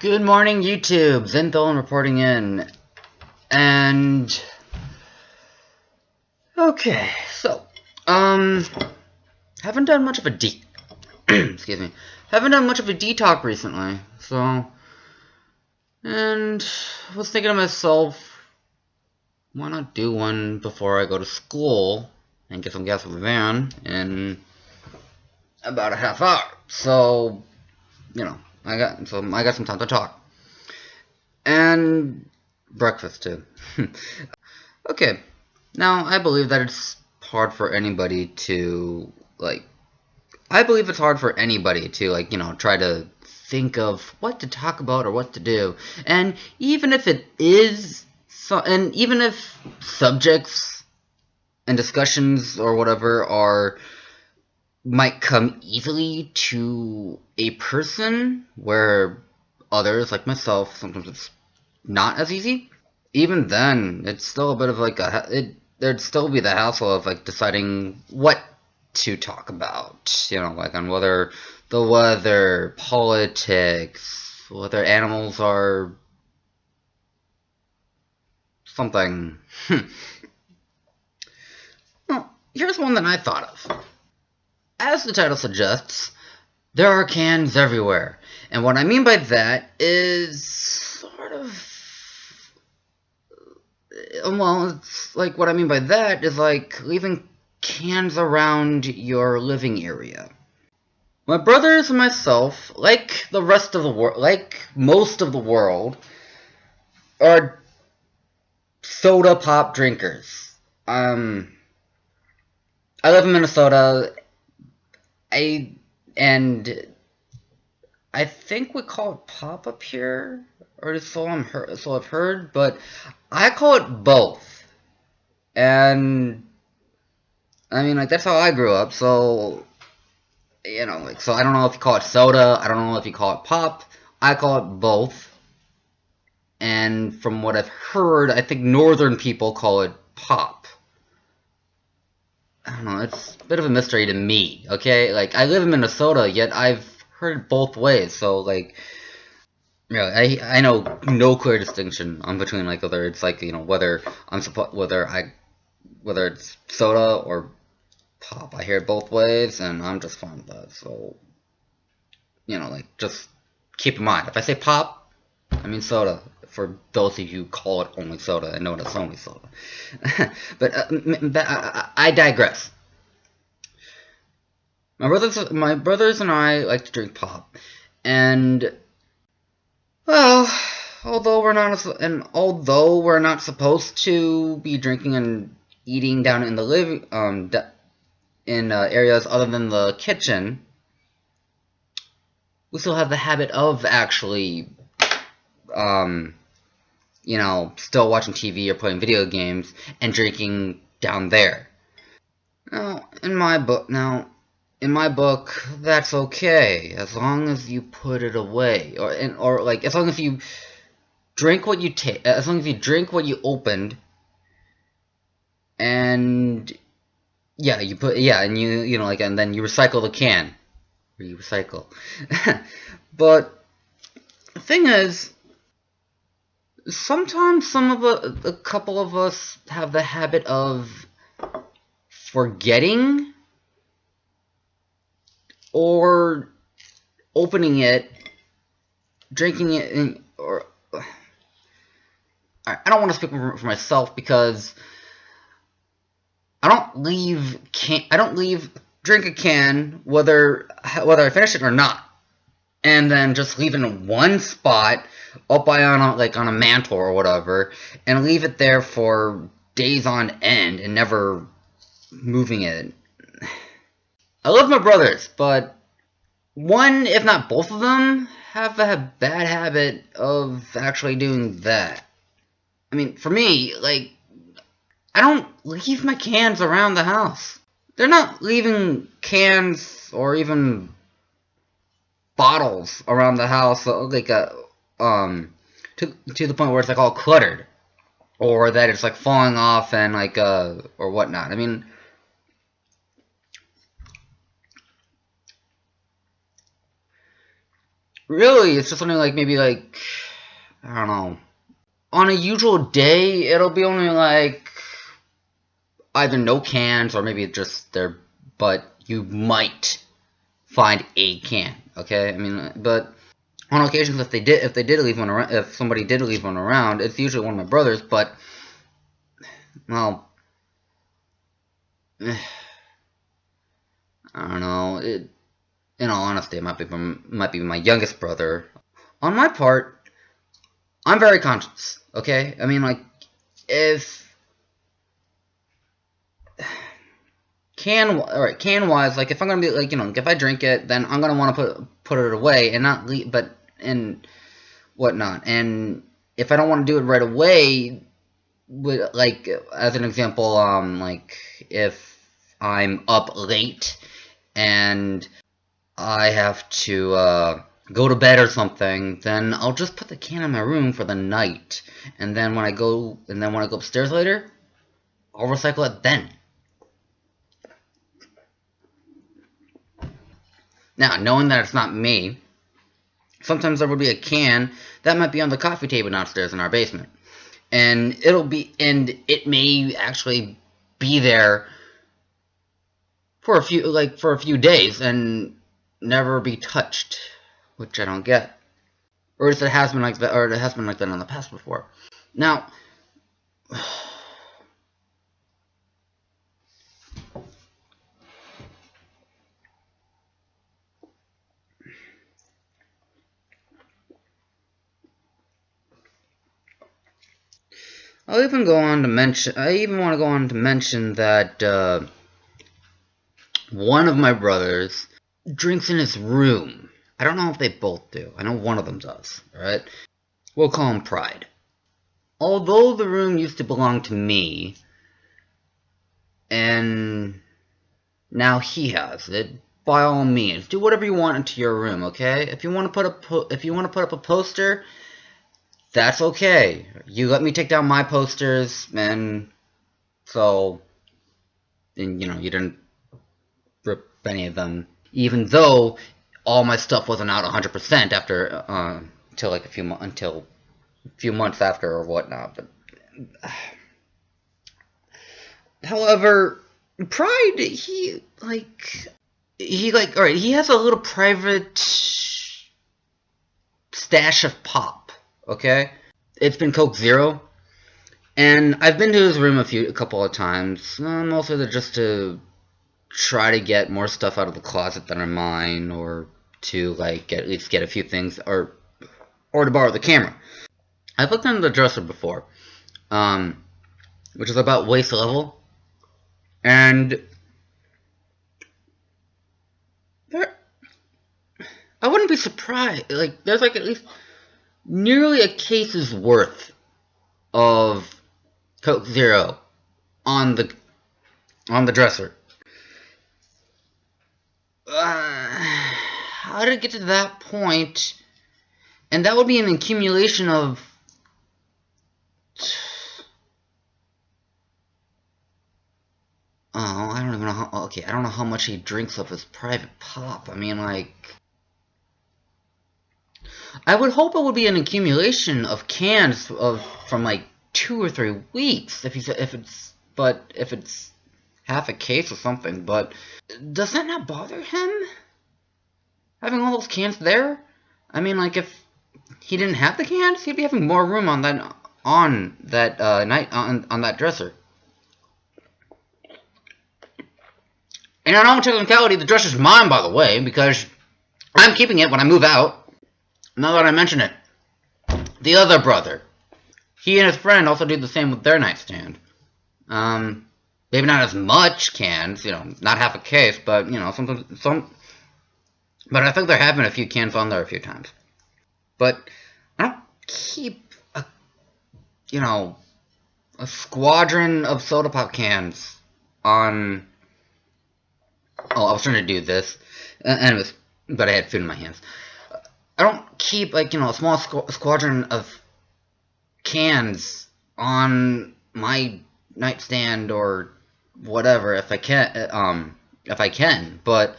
Good morning, YouTube. Zenthulin reporting in. And okay, so haven't done much of a excuse me. Haven't done much of a detox recently. So, and I was thinking to myself, why not do one before I go to school and get some gas for the van in about a half hour. So, you know, I got some time to talk. And breakfast too. Okay. Now, I believe that it's hard for anybody to try to think of what to talk about or what to do. And even if it is even if subjects and discussions or whatever might come easily to a person where others, like myself, sometimes it's not as easy. Even then, it's still a bit of there'd still be the hassle of deciding what to talk about. On whether the weather, politics, whether animals are something. Well, here's one that I thought of. As the title suggests, there are cans everywhere. And what I mean by that is sort of... what I mean by that is leaving cans around your living area. My brothers and myself, like the rest of the world, like most of the world, are soda pop drinkers. I live in Minnesota. I think we call it pop up here, or so I've heard, but I call it both. And I mean, that's how I grew up. So so I don't know if you call it soda. I don't know if you call it pop. I call it both. And from what I've heard, I think northern people call it pop. I don't know, it's a bit of a mystery to me, okay? I live in Minnesota, yet I've heard it both ways, so, I know no clear distinction between, whether it's, whether it's soda or pop. I hear it both ways, and I'm just fine with that, so, just keep in mind, if I say pop, I mean soda. For those of you who call it only soda and know it's only soda. But I digress. My brothers and I like to drink pop, and well, although we're not supposed to be drinking and eating down in the living in areas other than the kitchen, we still have the habit of actually still watching TV or playing video games and drinking down there. Now, in my book, that's okay as long as you put it away, or as long as you drink what you as long as you drink what you opened, and and then you recycle the can, or you recycle. But the thing is, sometimes a couple of us have the habit of forgetting or opening it, drinking it, I don't want to speak for myself because I don't drink a can whether I finish it or not, and then just leave it in one spot up on a mantle or whatever, and leave it there for days on end and never moving it. I love my brothers, but one, if not both of them, have a bad habit of actually doing that. I mean, for me, I don't leave my cans around the house. They're not leaving cans or even bottles around the house, to the point where it's all cluttered, or that it's falling off and or whatnot. I mean, really, it's just something like maybe like, I don't know. On a usual day, it'll be only like either no cans or maybe just there, but you might find a can. Okay, I mean, but on occasions, if they did leave one around, if somebody did leave one around, it's usually one of my brothers. But well, I don't know. In all honesty, it might be my youngest brother. On my part, I'm very conscious. Okay, I mean, like if can wise, like if I'm gonna be like if I drink it, then I'm gonna want to put it away and not leave, but and whatnot. And if I don't want to do it right away, like as an example, like if I'm up late and I have to go to bed or something, then I'll just put the can in my room for the night, and then when I go upstairs later, I'll recycle it then. Now, knowing that it's not me, sometimes there will be a can that might be on the coffee table downstairs in our basement, and it may actually be there for a few days and never be touched, which I don't get. Or it has been like that, or it has been like that in the past before. Now, I even want to go on to mention that one of my brothers drinks in his room. I don't know if they both do. I know one of them does, alright? We'll call him Pride. Although the room used to belong to me, and now he has it, by all means, do whatever you want into your room, okay? If you want to put up a poster, that's okay. You let me take down my posters, and you didn't rip any of them, even though all my stuff wasn't out 100% after until like a few months after or whatnot. But however, Pride, alright, he has a little private stash of pop, okay? It's been Coke Zero, and I've been to his room a couple of times, mostly just to try to get more stuff out of the closet than are mine, or to at least get a few things, or to borrow the camera. I've looked under the dresser before, which is about waist level, and I wouldn't be surprised. There's at least nearly a case's worth of Coke Zero on the dresser. How did it get to that point? And that would be an accumulation of I don't even know how. Okay, I don't know how much he drinks of his private pop. I mean, I would hope it would be an accumulation of cans from 2 or 3 weeks if it's half a case or something. But does that not bother him, having all those cans there? I mean, if he didn't have the cans, he'd be having more room on that dresser. And on all technicality, the dresser's mine, by the way, because I'm keeping it when I move out. Now that I mention it, the other brother, he and his friend also do the same with their nightstand. Maybe not as much cans, not half a case, but some. But I think there have been a few cans on there a few times. But I don't keep a squadron of soda pop cans on. Oh, I was trying to do this, but I had food in my hands. I don't keep a small squadron of cans on my nightstand or whatever if I can, but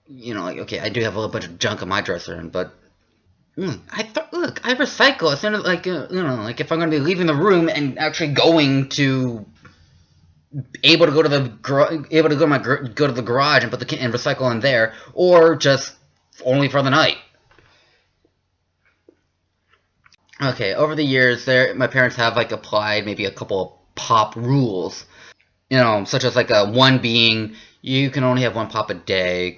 like, okay, I do have a little bunch of junk in my dresser, but look, I recycle as soon as, like, like if I'm gonna be leaving the room and actually going to able to go to the garage and put and recycle in there, or just only for the night. Okay, over the years, my parents have like applied maybe a couple of pop rules, such as like one being you can only have one pop a day,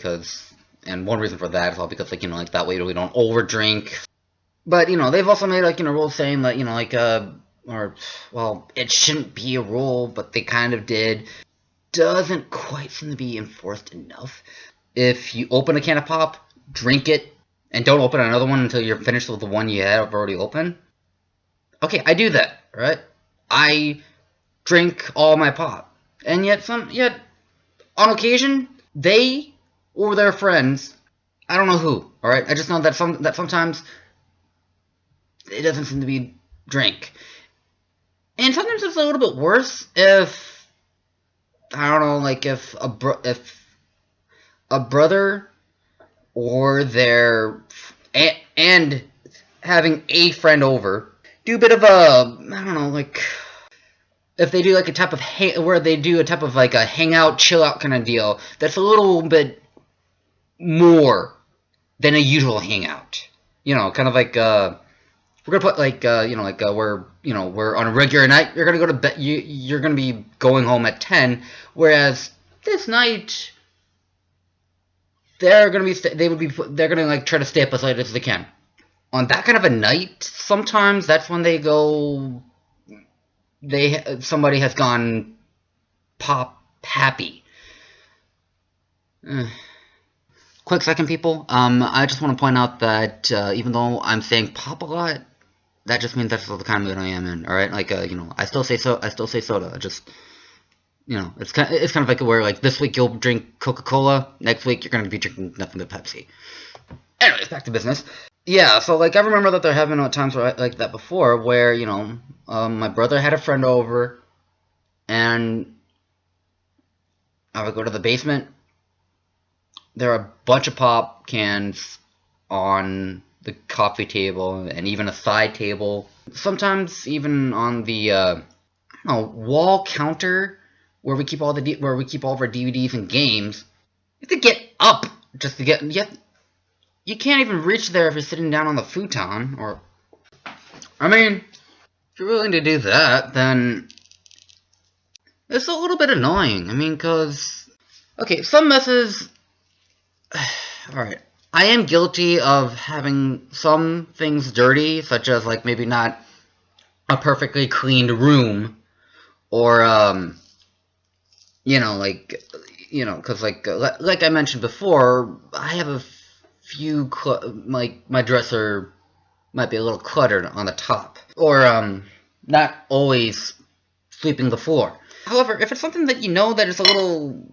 and one reason for that is all because, like, like that way we don't overdrink. But they've also made like rules saying that like or well, it shouldn't be a rule, but they kind of did. Doesn't quite seem to be enforced enough. If you open a can of pop, drink it, and don't open another one until you're finished with the one you have already open. Okay, I do that, right? I drink all my pop, and yet on occasion they or their friends, I don't know who, all right. I just know that sometimes it doesn't seem to be drink, and sometimes it's a little bit worse if, I don't know, like if a brother or their and having a friend over do a bit of a, I don't know, like if they do like a type of where they do a type of like a hangout, chill out kind of deal that's a little bit more than a usual hangout. Kind of like we're gonna put like we're on a regular night. You're gonna go to bed. You're gonna be going home at 10, whereas this night they're gonna like try to stay up as late as they can. On that kind of a night, sometimes that's when they go. Somebody has gone pop happy. Quick second, people. I just want to point out that even though I'm saying pop a lot, that just means that's the kind of mood I am in. All right, like I still say soda. Just it's kind of like where like this week you'll drink Coca-Cola, next week you're gonna be drinking nothing but Pepsi. Anyways, back to business. Yeah, so like I remember that there have been times like that before where my brother had a friend over, and I would go to the basement. There are a bunch of pop cans on the coffee table and even a side table. Sometimes even on the wall counter where we keep all of our DVDs and games. You have to get up just to get. You can't even reach there if you're sitting down on the futon. Or, I mean, if you're willing to do that, then it's a little bit annoying. I mean, because okay, some messes. Alright, I am guilty of having some things dirty, such as, like, maybe not a perfectly cleaned room, or, because, like I mentioned before, I have a few, my dresser might be a little cluttered on the top, or, not always sweeping the floor. However, if it's something that that is a little,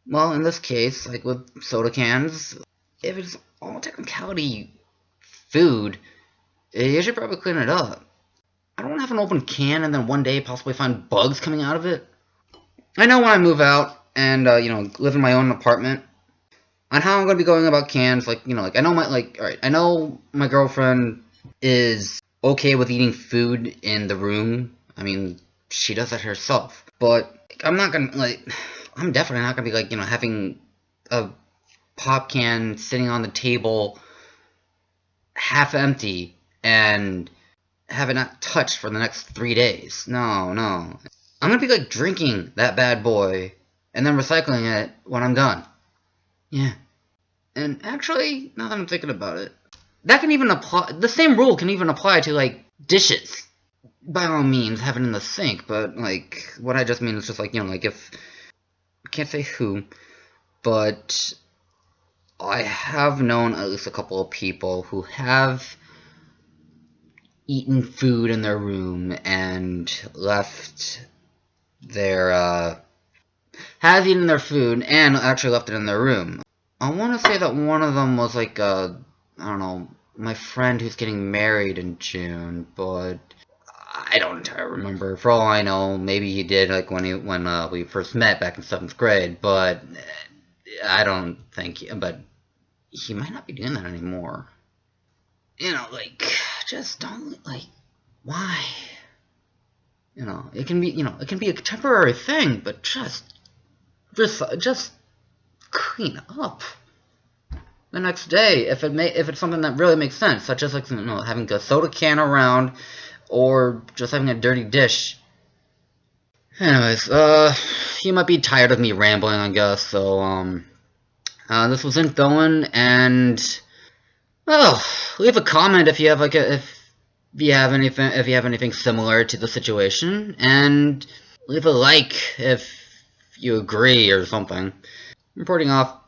well, in this case, like with soda cans, if it's all technicality food, you should probably clean it up. I don't want to have an open can and then one day possibly find bugs coming out of it. I know when I move out and, live in my own apartment, on how I'm going to be going about cans, I know my girlfriend is okay with eating food in the room. I mean, she does that herself. But I'm definitely not going to be, having a pop can sitting on the table half empty and have it not touched for the next 3 days. No. I'm going to be, drinking that bad boy and then recycling it when I'm done. Yeah. And actually, now that I'm thinking about it, that can even apply, the same rule can even apply to, dishes. By all means, have it in the sink, but, what I just mean is just, if, I can't say who, but I have known at least a couple of people who have eaten food in their room and left has eaten their food and actually left it in their room. I want to say that one of them was I don't know, my friend who's getting married in June, but I don't entirely remember. For all I know, maybe he did when we first met back in 7th grade, but I don't think, but he might not be doing that anymore. Just don't, why? It can be, it can be a temporary thing, but just clean up the next day if it's something that really makes sense, such as having a soda can around or just having a dirty dish. Anyways, you might be tired of me rambling, I guess. So this was Infillin, and well, leave a comment if you have if you have anything similar to the situation, and leave a like if you agree or something. Reporting off.